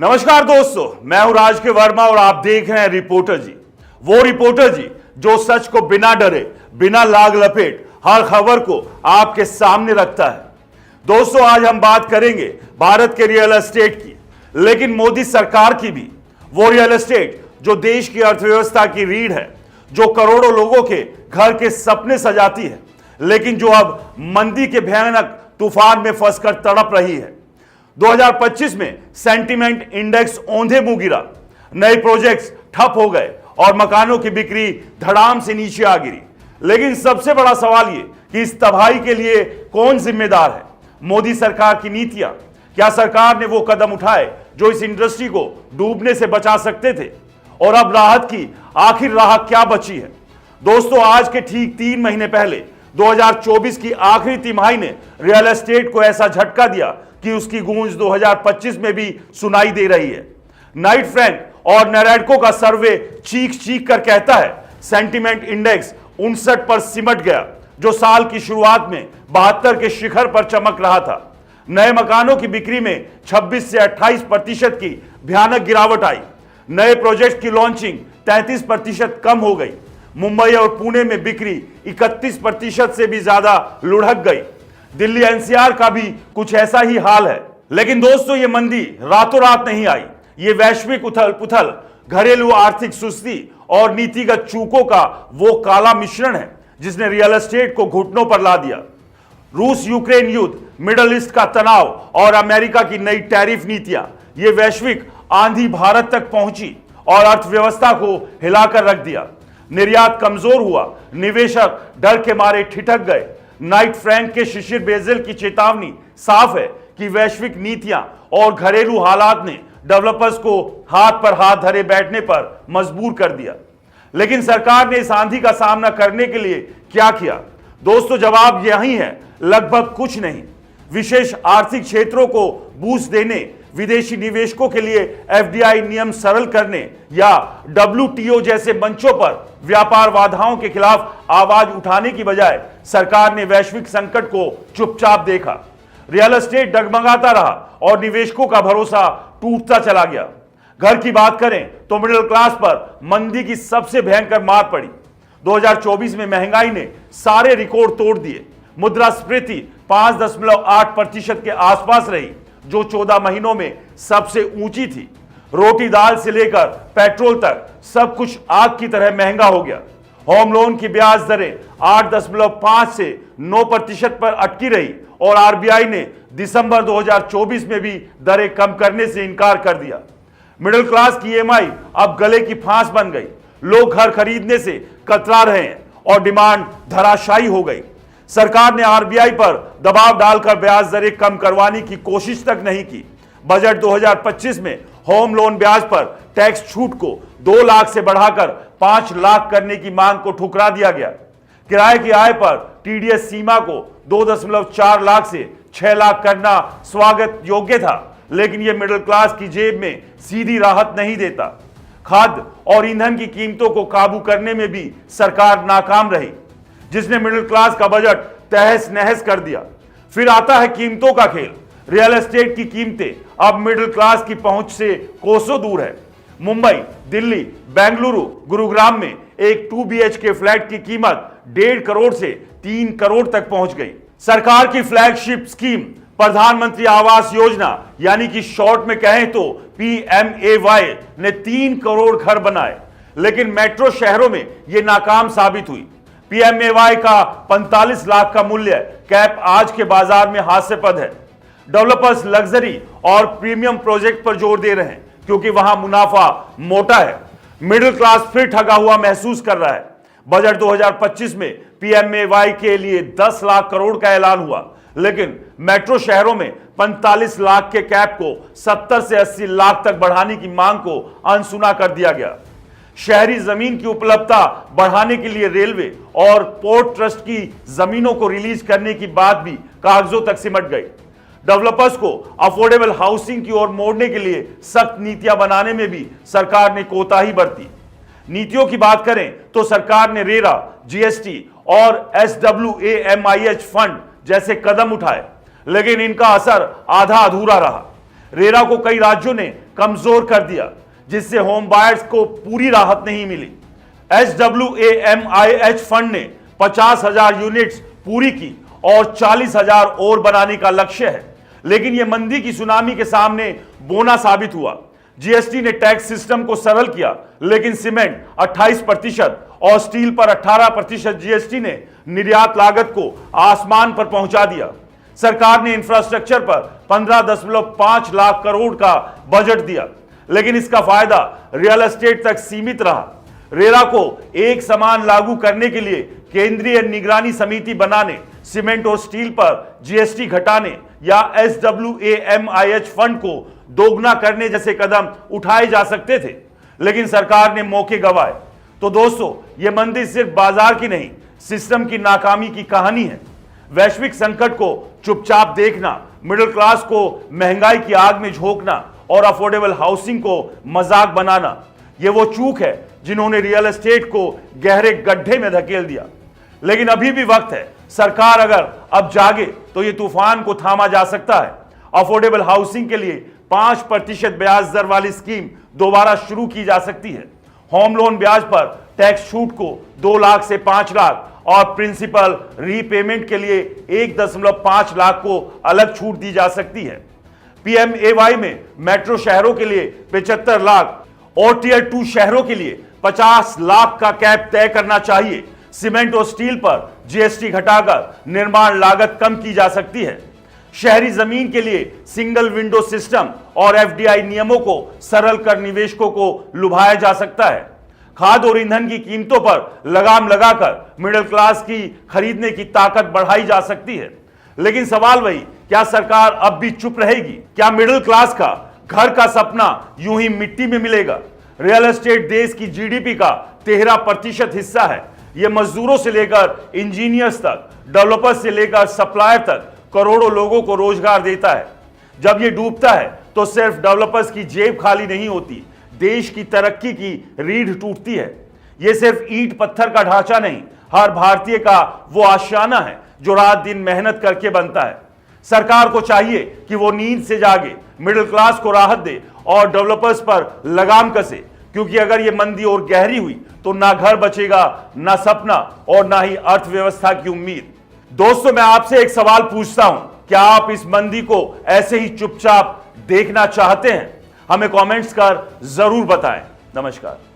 नमस्कार दोस्तों, मैं हूं राज के वर्मा और आप देख रहे हैं रिपोर्टर जी। वो रिपोर्टर जी जो सच को बिना डरे, बिना लाग लपेट हर खबर को आपके सामने रखता है। दोस्तों, आज हम बात करेंगे भारत के रियल एस्टेट की, लेकिन मोदी सरकार की भी। वो रियल एस्टेट जो देश की अर्थव्यवस्था की रीढ़ है, जो करोड़ों लोगों के घर के सपने सजाती है, लेकिन जो अब मंदी के भयानक तूफान में फंसकर तड़प रही है। 2025 में सेंटीमेंट इंडेक्स औंधे मुंह गिरा, नए प्रोजेक्ट्स ठप हो गए और मकानों की बिक्री धड़ाम से नीचे आ गिरी। लेकिन सबसे बड़ा सवाल ये कि इस तबाही के लिए कौन जिम्मेदार है? मोदी सरकार की नीतियां? क्या सरकार ने वो कदम उठाए जो इस इंडस्ट्री को डूबने से बचा सकते थे? और अब राहत की आखिर राह क्या बची है? दोस्तों, आज के ठीक 3 महीने पहले 2024 की आखिरी तिमाही ने रियल एस्टेट को ऐसा झटका दिया कि उसकी गूंज 2025 में भी सुनाई दे रही है। नाइट फ्रैंक और नैरेडको का सर्वे चीख चीख कर कहता है सेंटीमेंट इंडेक्स 59 पर सिमट गया, जो साल की शुरुआत में 72 के शिखर पर चमक रहा था। नए मकानों की बिक्री में 26 से 28% की भयानक गिरावट आई। नए प्रोजेक्ट की लॉन्चिंग 33% कम हो गई। मुंबई और पुणे में बिक्री 31% से भी ज्यादा लुढ़क गई। दिल्ली एनसीआर का भी कुछ ऐसा ही हाल है। लेकिन दोस्तों, ये मंदी रातों रात नहीं आई। ये वैश्विक उथल पुथल, घरेलू आर्थिक सुस्ती और नीतिगत चूकों का वो काला मिश्रण है जिसने रियल एस्टेट को घुटनों पर ला दिया। रूस यूक्रेन युद्ध, मिडल ईस्ट का तनाव और अमेरिका की नई टैरिफ नीतियां, ये वैश्विक आंधी भारत तक पहुंची और अर्थव्यवस्था को हिलाकर रख दिया। निर्यात कमजोर हुआ, निवेशक डर के मारे ठिठक गए। नाइट फ्रैंक के शिशिर बेजल की चेतावनी साफ है कि वैश्विक नीतियां और घरेलू हालात ने डेवलपर्स को हाथ पर हाथ धरे बैठने पर मजबूर कर दिया। लेकिन सरकार ने इस आंधी का सामना करने के लिए क्या किया? दोस्तों, जवाब यही है, लगभग कुछ नहीं। विशेष आर्थिक क्षेत्रों को बूस्ट देने, विदेशी निवेशकों के लिए एफडीआई नियम सरल करने या डब्ल्यूटीओ जैसे मंचों पर व्यापार बाधाओं के खिलाफ आवाज उठाने की बजाय सरकार ने वैश्विक संकट को चुपचाप देखा। रियल एस्टेट डगमगाता रहा और निवेशकों का भरोसा टूटता चला गया। घर की बात करें तो मिडिल क्लास पर मंदी की सबसे भयंकर मार पड़ी। 2024 में महंगाई ने सारे रिकॉर्ड तोड़ दिए। मुद्रास्फीति 5.8% के आसपास रही, जो 14 महीनों में सबसे ऊंची थी। रोटी दाल से लेकर पेट्रोल तक सब कुछ आग की तरह महंगा हो गया। होम लोन की ब्याज दरें 8.5 से 9% पर अटकी रही और आरबीआई ने दिसंबर 2024 में भी दरें कम करने से इनकार कर दिया। मिडिल क्लास की ईएमआई अब गले की फांस बन गई। लोग घर खरीदने से कतरा रहे हैं और डिमांड धराशायी हो गई। सरकार ने आरबीआई पर दबाव डालकर ब्याज दरें कम करवाने की कोशिश तक नहीं की। बजट 2025 में होम लोन ब्याज पर टैक्स छूट को 2 लाख से बढ़ाकर 5 लाख करने की मांग को ठुकरा दिया गया। किराए की आय पर टीडीएस सीमा को 2.4 लाख से 6 लाख करना स्वागत योग्य था, लेकिन यह मिडिल क्लास की जेब में सीधी राहत नहीं देता। खाद्य और ईंधन की कीमतों को काबू करने में भी सरकार नाकाम रही, जिसने मिडिल क्लास का बजट तहस नहस कर दिया। फिर आता है कीमतों का खेल। रियल एस्टेट की कीमतें अब मिडिल क्लास की पहुंच से कोसों दूर है। मुंबई, दिल्ली, बेंगलुरु, गुरुग्राम में एक 2 BHK फ्लैट की कीमत 1.5 करोड़ से 3 करोड़ तक पहुंच गई। सरकार की फ्लैगशिप स्कीम प्रधानमंत्री आवास योजना, यानी कि शॉर्ट में कहें तो PMAY, ने 3 करोड़ घर बनाए, लेकिन मेट्रो शहरों में यह नाकाम साबित हुई। PMAY का 45 लाख का मूल्य कैप आज के बाजार में हास्यास्पद है। डेवलपर्स लग्जरी और प्रीमियम प्रोजेक्ट पर जोर दे रहे हैं क्योंकि वहां मुनाफा मोटा है। मिडिल क्लास फिर ठगा हुआ महसूस कर रहा है। बजट 2025 में PMAY के लिए 10 लाख करोड़ का ऐलान हुआ, लेकिन मेट्रो शहरों में 45 लाख के कैप को 70 से 80 लाख तक बढ़ाने की मांग को अनसुना कर दिया गया। शहरी जमीन की उपलब्धता बढ़ाने के लिए रेलवे और पोर्ट ट्रस्ट की जमीनों को रिलीज करने की बात भी कागजों तक सिमट गई। डेवलपर्स को अफोर्डेबल हाउसिंग की ओर मोड़ने के लिए सख्त नीतियां बनाने में भी सरकार ने कोताही बरती। नीतियों की बात करें तो सरकार ने रेरा, जीएसटी और SWAMIH फंड जैसे कदम उठाए, लेकिन इनका असर आधा अधूरा रहा। रेरा को कई राज्यों ने कमजोर कर दिया, जिससे होम बायर्स को पूरी राहत नहीं मिली। SWAMIH फंड ने 50,000 यूनिट्स पूरी की और 40,000 और बनाने का लक्ष्य है, लेकिन यह मंदी की सुनामी के सामने बोना साबित हुआ। जीएसटी ने टैक्स सिस्टम को सरल किया, लेकिन सीमेंट 28% और स्टील पर 18% जीएसटी ने निर्यात लागत को आसमान पर पहुंचा दिया। सरकार ने इंफ्रास्ट्रक्चर पर 15.5 लाख करोड़ का बजट दिया, लेकिन इसका फायदा रियल एस्टेट तक सीमित रहा। रेरा को एक समान लागू करने के लिए केंद्रीय निगरानी समिति बनाने, सीमेंट और स्टील पर जीएसटी घटाने या SWAMIH फंड को दोगुना करने जैसे कदम उठाए जा सकते थे, लेकिन सरकार ने मौके गंवाए। तो दोस्तों, यह मंदी सिर्फ बाजार की नहीं, सिस्टम की नाकामी की कहानी है। वैश्विक संकट को चुपचाप देखना, मिडिल क्लास को महंगाई की आग में झोंकना और अफोर्डेबल हाउसिंग को मजाक बनाना, यह वो चूक है जिन्होंने रियल एस्टेट को गहरे गड्ढे में धकेल दिया। लेकिन अभी भी वक्त है। सरकार अगर अब जागे तो यह तूफान को थामा जा सकता है। अफोर्डेबल हाउसिंग के लिए 5% ब्याज दर वाली स्कीम दोबारा शुरू की जा सकती है। होम लोन ब्याज पर टैक्स छूट को 2 लाख से 5 लाख और प्रिंसिपल रीपेमेंट के लिए 1.5 लाख को अलग छूट दी जा सकती है। PMAY में मेट्रो शहरों के लिए 75 लाख और टियर 2 शहरों के लिए 50 लाख का कैप तय करना चाहिए। सीमेंट और स्टील पर जीएसटी घटाकर निर्माण लागत कम की जा सकती है। शहरी जमीन के लिए सिंगल विंडो सिस्टम और FDI नियमों को सरल कर निवेशकों को लुभाया जा सकता है। खाद और ईंधन की कीमतों पर लगाम लगाकर मिडिल क्लास की खरीदने की ताकत बढ़ाई जा सकती है। लेकिन सवाल वही, क्या सरकार अब भी चुप रहेगी? क्या मिडिल क्लास का घर का सपना यूं ही मिट्टी में मिलेगा? रियल एस्टेट देश की जीडीपी का 13% हिस्सा है। यह मजदूरों से लेकर इंजीनियर्स तक, डेवलपर्स से लेकर सप्लायर तक करोड़ों लोगों को रोजगार देता है। जब यह डूबता है तो सिर्फ डेवलपर्स की जेब खाली नहीं होती, देश की तरक्की की रीढ़ टूटती है। यह सिर्फ ईंट पत्थर का ढांचा नहीं, हर भारतीय का वो आशियाना है जो रात दिन मेहनत करके बनता है। सरकार को चाहिए कि वो नींद से जागे, मिडिल क्लास को राहत दे और डेवलपर्स पर लगाम कसे, क्योंकि अगर ये मंदी और गहरी हुई तो ना घर बचेगा, ना सपना और ना ही अर्थव्यवस्था की उम्मीद। दोस्तों, मैं आपसे एक सवाल पूछता हूं, क्या आप इस मंदी को ऐसे ही चुपचाप देखना चाहते हैं? हमें कमेंट्स कर जरूर बताएं। नमस्कार।